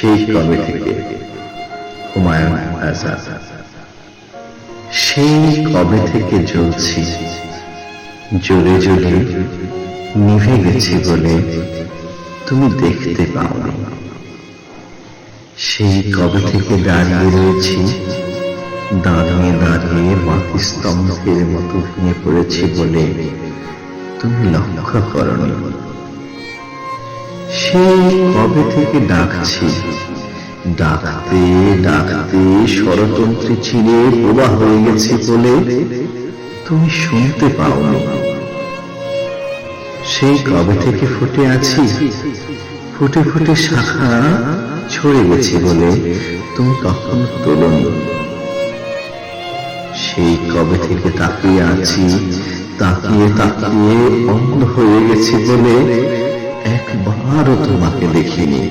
সেই কবে থেকে। হুমায়ুন আজাদ। সেই কবে থেকে জ্বলছি, জ্বলে জ্বলে নিভে গেছি বলে তুমি দেখতে পাওনি। সেই কবে থেকে দাঁড়িয়ে রয়েছি, দাঁড়িয়ে দাঁড়িয়ে মাতৃস্তম্ভের মতো ভেঙে পড়েছি বলে তুমি লক্ষ্য করনি। সেই কবে থেকে ডাকছি, ডাকতে ডাকতে ষড়যন্ত্রে চিরে বোবা হয়ে গেছি বলে তুমি শুনতে পাওনি। সেই কবে থেকে ফুটে আছি, ফুটে ফুটে শাখা ছড়ে গেছি বলে তুমি কখনো তোলনি। সেই কবে থেকে তাকিয়ে আছি, তাকিয়ে তাকিয়ে অন্ধ হয়ে গেছি বলে একবারও তোমাকে দেখিনি।